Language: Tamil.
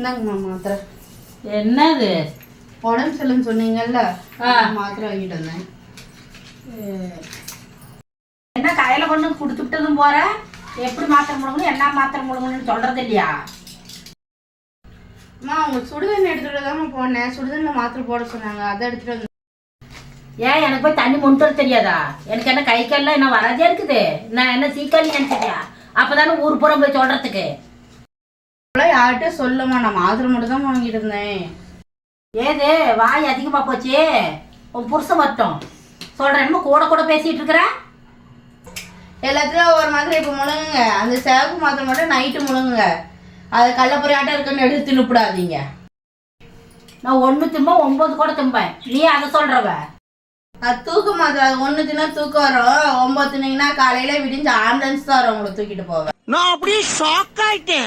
இந்தாங்கம்மா மாத்திரை. என்னது? உடம்பு சரியில்லைன்னு சொன்னீங்கல்ல, மாத்திரை வாங்கிட்டு வந்தேன். என்ன கையில கொண்டு கொடுத்துட்டதும் போற? எப்படி மாத்திரை முழுங்கணும், என்ன மாத்திரை முழுங்கணும்னு சொல்றது இல்லையா? அம்மா அவங்க சுடுதண்ணி எடுத்துட்டு தாம்மா போனேன். சுடுதண்ணில் மாத்திரை போட சொன்னாங்க, அதை எடுத்துட்டு வந்து. ஏன் எனக்கு போய் தண்ணி மொண்டு வர தெரியாதா? எனக்கு என்ன கை கால்லாம் என்ன வராதே இருக்குது? நான் என்ன சீக்காலி நினைச்சிட்டியா? அப்பதானே ஊர் புறம் போய் சொல்றதுக்கு. யார்கிட்ட சொல்லுமா, நான் மாத்திரை மட்டும் தான் வாங்கிட்டு இருந்தேன். ஏது வாய் அதிகமா போச்சு? உன் புருஷன் மட்டும் சொல்றேன், என்னமோ கூட கூட பேசிட்டு இருக்கிற. எல்லாத்துலயும் ஒரு மாத்திரை இப்போ முழுங்குங்க. அந்த சிவப்பு மாத்திரை மட்டும் நைட்டு முழுங்குங்க. அதை கள்ளப்புறையாட்டம் இருக்குன்னு எடுத்து தின்னுப்பிடாதீங்க. நான் 1 திம்ப 9 கூட திம்பேன். நீ அதை சொல்றவ? அது தூக்க மாத்திரை. அது 1 தின்னா தூக்கம் வரும். 9 தின்னீங்கன்னா காலையில விடிஞ்சு ஆம்புலன்ஸ் தான் வரும் உங்களை தூக்கிட்டு போவேன். நான் அப்படியே ஷாக் ஆயிட்டேன்.